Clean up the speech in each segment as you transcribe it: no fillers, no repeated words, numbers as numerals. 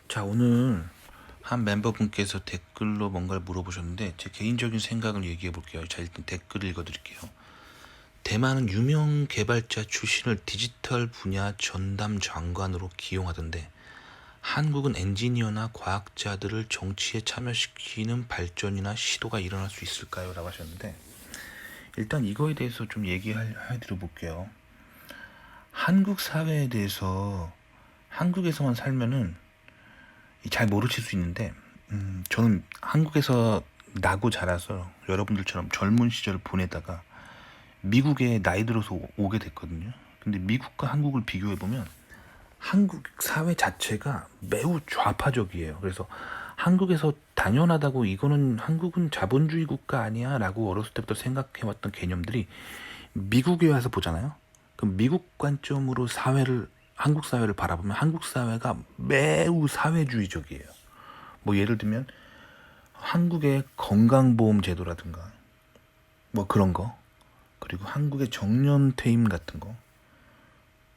자, 오늘 한 멤버분께서 댓글로 뭔가를 물어보셨는데 제 개인적인 생각을 얘기해 볼게요. 자, 일단 댓글 읽어드릴게요. 대만은 유명 개발자 출신을 디지털 분야 전담 장관으로 기용하던데 한국은 엔지니어나 과학자들을 정치에 참여시키는 발전이나 시도가 일어날 수 있을까요? 라고 하셨는데 일단 이거에 대해서 좀 얘기해 드려볼게요. 한국 사회에 대해서 한국에서만 살면은 잘 모르실 수 있는데 저는 한국에서 나고 자라서 여러분들처럼 젊은 시절을 보내다가 미국에 나이 들어서 오게 됐거든요. 근데 미국과 한국을 비교해 보면 한국 사회 자체가 매우 좌파적이에요. 그래서 한국에서 당연하다고 이거는 한국은 자본주의 국가 아니야 라고 어렸을 때부터 생각해왔던 개념들이 미국에 와서 보잖아요. 그럼 미국 관점으로 한국 사회를 바라보면 한국 사회가 매우 사회주의적이에요. 뭐 예를 들면 한국의 건강보험 제도라든가 뭐 그런 거, 그리고 한국의 정년 퇴임 같은 거,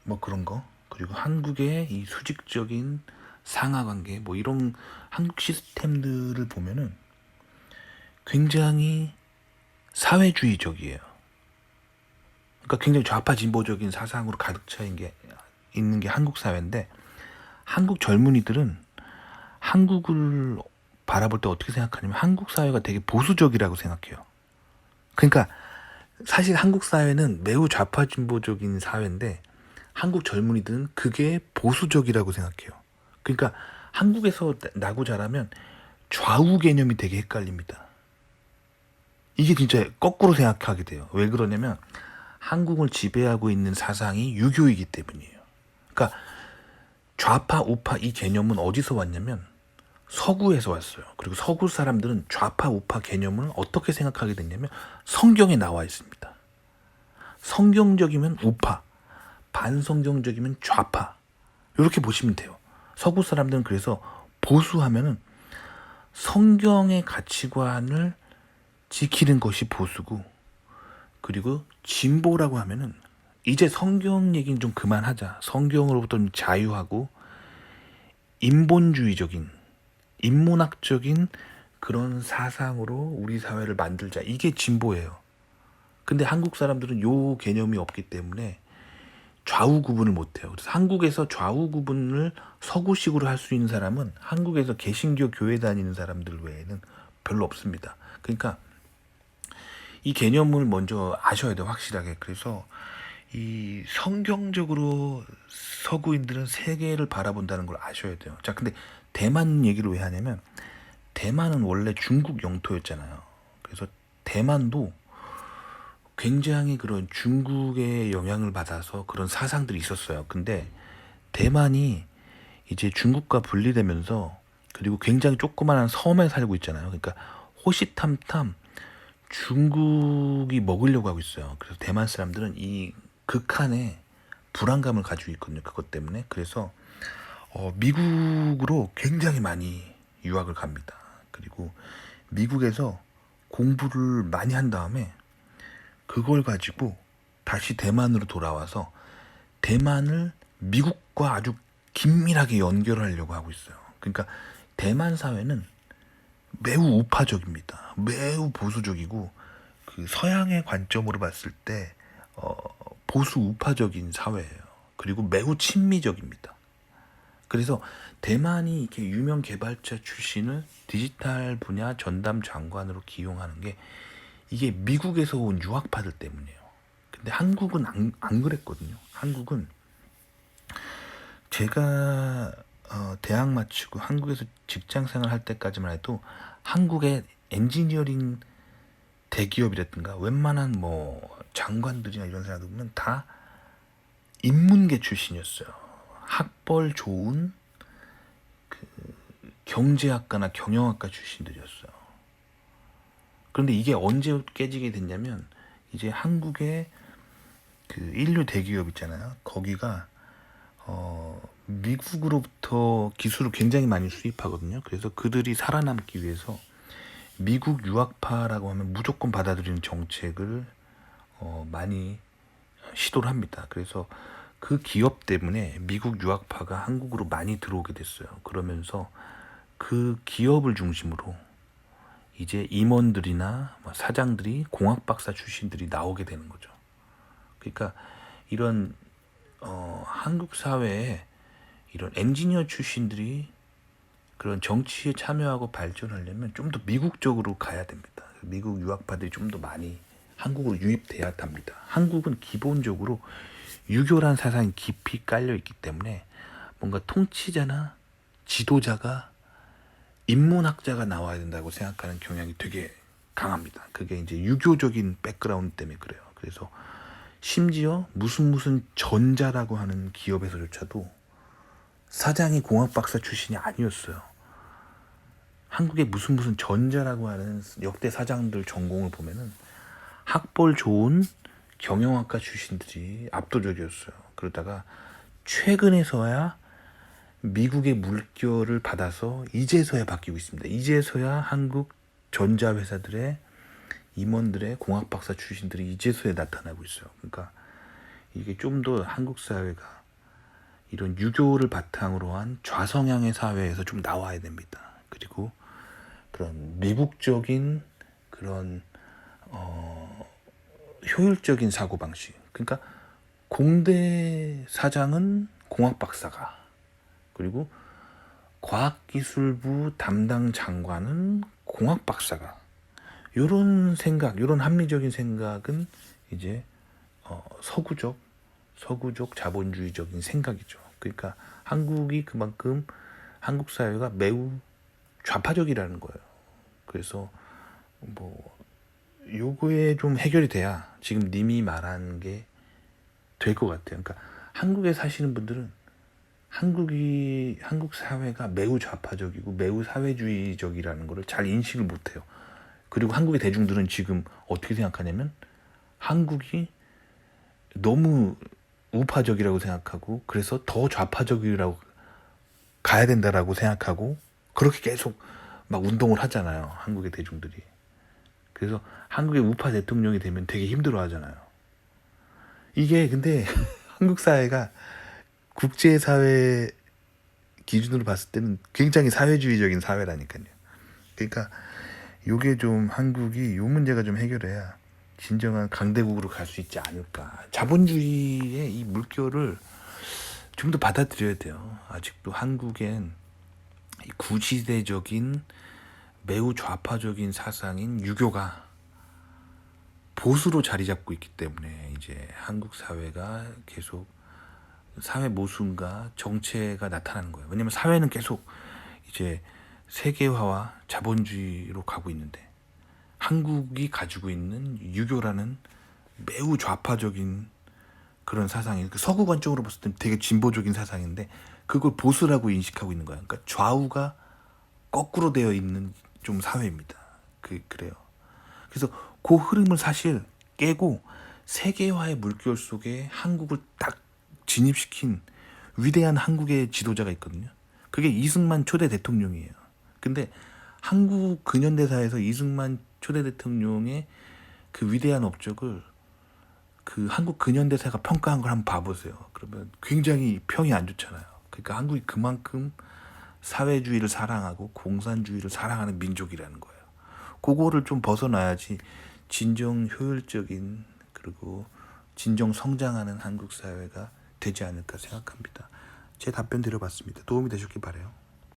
뭐 그런 거, 그리고 한국의 이 수직적인 상하관계 뭐 이런 한국 시스템들을 보면은 굉장히 사회주의적이에요. 그러니까 굉장히 좌파 진보적인 사상으로 가득 차 있는 게 한국 사회인데, 한국 젊은이들은 한국을 바라볼 때 어떻게 생각하냐면 한국 사회가 되게 보수적이라고 생각해요. 그러니까 사실 한국 사회는 매우 좌파 진보적인 사회인데 한국 젊은이들은 그게 보수적이라고 생각해요. 그러니까 한국에서 나고 자라면 좌우 개념이 되게 헷갈립니다. 이게 진짜 거꾸로 생각하게 돼요. 왜 그러냐면 한국을 지배하고 있는 사상이 유교이기 때문이에요. 그러니까 좌파, 우파 이 개념은 어디서 왔냐면 서구에서 왔어요. 그리고 서구 사람들은 좌파, 우파 개념을 어떻게 생각하게 됐냐면 성경에 나와 있습니다. 성경적이면 우파, 반성경적이면 좌파. 이렇게 보시면 돼요. 서구 사람들은 그래서 보수하면은 성경의 가치관을 지키는 것이 보수고, 그리고 진보라고 하면은 이제 성경 얘기는 좀 그만하자. 성경으로부터 자유하고 인본주의적인, 인문학적인 그런 사상으로 우리 사회를 만들자. 이게 진보예요. 근데 한국 사람들은 요 개념이 없기 때문에 좌우 구분을 못해요. 그래서 한국에서 좌우 구분을 서구식으로 할 수 있는 사람은 한국에서 개신교 교회 다니는 사람들 외에는 별로 없습니다. 그러니까 이 개념을 먼저 아셔야 돼요, 확실하게. 그래서 이 성경적으로 서구인들은 세계를 바라본다는 걸 아셔야 돼요. 자, 근데 대만 얘기를 왜 하냐면 대만은 원래 중국 영토였잖아요. 그래서 대만도 굉장히 그런 중국의 영향을 받아서 그런 사상들이 있었어요. 근데 대만이 이제 중국과 분리되면서, 그리고 굉장히 조그마한 섬에 살고 있잖아요. 그러니까 호시탐탐 중국이 먹으려고 하고 있어요. 그래서 대만 사람들은 이 극한의 불안감을 가지고 있거든요. 그것 때문에. 그래서 미국으로 굉장히 많이 유학을 갑니다. 그리고 미국에서 공부를 많이 한 다음에 그걸 가지고 다시 대만으로 돌아와서 대만을 미국과 아주 긴밀하게 연결하려고 하고 있어요. 그러니까 대만 사회는 매우 우파적입니다. 매우 보수적이고 그 서양의 관점으로 봤을 때 보수 우파적인 사회예요. 그리고 매우 친미적입니다. 그래서 대만이 이렇게 유명 개발자 출신을 디지털 분야 전담 장관으로 기용하는 게 이게 미국에서 온 유학파들 때문이에요. 근데 한국은 안 그랬거든요. 한국은 제가 대학 마치고 한국에서 직장 생활할 때까지만 해도 한국의 엔지니어링 대기업이라든가 웬만한 뭐 장관들이나 이런 사람들 보면 다 인문계 출신이었어요. 학벌 좋은 그 경제학과나 경영학과 출신들이었어요. 그런데 이게 언제 깨지게 됐냐면 이제 한국의 그 인류 대기업 있잖아요. 거기가 미국으로부터 기술을 굉장히 많이 수입하거든요. 그래서 그들이 살아남기 위해서 미국 유학파라고 하면 무조건 받아들이는 정책을 많이 시도를 합니다. 그래서 그 기업 때문에 미국 유학파가 한국으로 많이 들어오게 됐어요. 그러면서 그 기업을 중심으로 이제 임원들이나 사장들이 공학 박사 출신들이 나오게 되는 거죠. 그러니까 이런 한국 사회에 이런 엔지니어 출신들이 그런 정치에 참여하고 발전하려면 좀 더 미국적으로 가야 됩니다. 미국 유학파들이 좀 더 많이 한국으로 유입돼야 합니다. 한국은 기본적으로 유교란 사상이 깊이 깔려 있기 때문에 뭔가 통치자나 지도자가 인문학자가 나와야 된다고 생각하는 경향이 되게 강합니다. 그게 이제 유교적인 백그라운드 때문에 그래요. 그래서 심지어 무슨 전자라고 하는 기업에서조차도 사장이 공학 박사 출신이 아니었어요. 한국의 무슨 전자라고 하는 역대 사장들 전공을 보면은 학벌 좋은 경영학과 출신들이 압도적이었어요. 그러다가 최근에서야 미국의 물결을 받아서 이제서야 바뀌고 있습니다. 이제서야 한국 전자회사들의 임원들의 공학 박사 출신들이 이제서야 나타나고 있어요. 그러니까 이게 좀 더 한국 사회가 이런 유교를 바탕으로 한 좌성향의 사회에서 좀 나와야 됩니다. 그리고 그런 미국적인 그런 효율적인 사고방식. 그러니까 공대 사장은 공학 박사가, 그리고 과학기술부 담당 장관은 공학 박사가, 이런 생각, 이런 합리적인 생각은 이제 서구적 자본주의적인 생각이죠. 그러니까 한국이 그만큼 한국 사회가 매우 좌파적이라는 거예요. 그래서 뭐 요거에 좀 해결이 돼야 지금 님이 말한 게 될 것 같아요. 그러니까 한국에 사시는 분들은 한국 사회가 매우 좌파적이고 매우 사회주의적이라는 거를 잘 인식을 못해요. 그리고 한국의 대중들은 지금 어떻게 생각하냐면 한국이 너무 우파적이라고 생각하고 그래서 더 좌파적이라고 가야 된다라고 생각하고 그렇게 계속 막 운동을 하잖아요. 한국의 대중들이. 그래서 한국의 우파 대통령이 되면 되게 힘들어 하잖아요. 이게 근데 한국 사회가 국제사회 기준으로 봤을 때는 굉장히 사회주의적인 사회라니까요. 그러니까 요게 좀 한국이 요 문제가 좀 해결해야 진정한 강대국으로 갈 수 있지 않을까. 자본주의의 이 물결을 좀 더 받아들여야 돼요. 아직도 한국엔 이 구시대적인 매우 좌파적인 사상인 유교가 보수로 자리 잡고 있기 때문에 이제 한국 사회가 계속 사회 모순과 정체가 나타나는 거예요. 왜냐면 사회는 계속 이제 세계화와 자본주의로 가고 있는데 한국이 가지고 있는 유교라는 매우 좌파적인 그런 사상이 서구 관점으로 봤을 때 되게 진보적인 사상인데 그걸 보수라고 인식하고 있는 거예요. 그러니까 좌우가 거꾸로 되어 있는 좀 사회입니다. 그래요. 그래서 그 흐름을 사실 깨고 세계화의 물결 속에 한국을 딱 진입시킨 위대한 한국의 지도자가 있거든요. 그게 이승만 초대 대통령이에요. 근데 한국 근현대사에서 이승만 초대 대통령의 그 위대한 업적을 그 한국 근현대사가 평가한 걸 한번 봐보세요. 그러면 굉장히 평이 안 좋잖아요. 그러니까 한국이 그만큼 사회주의를 사랑하고 공산주의를 사랑하는 민족이라는 거예요. 그거를 좀 벗어나야지 진정 효율적인 그리고 진정 성장하는 한국 사회가 되지 않을까 생각합니다. 제 답변 드려봤습니다. 도움이 되셨길 바라요.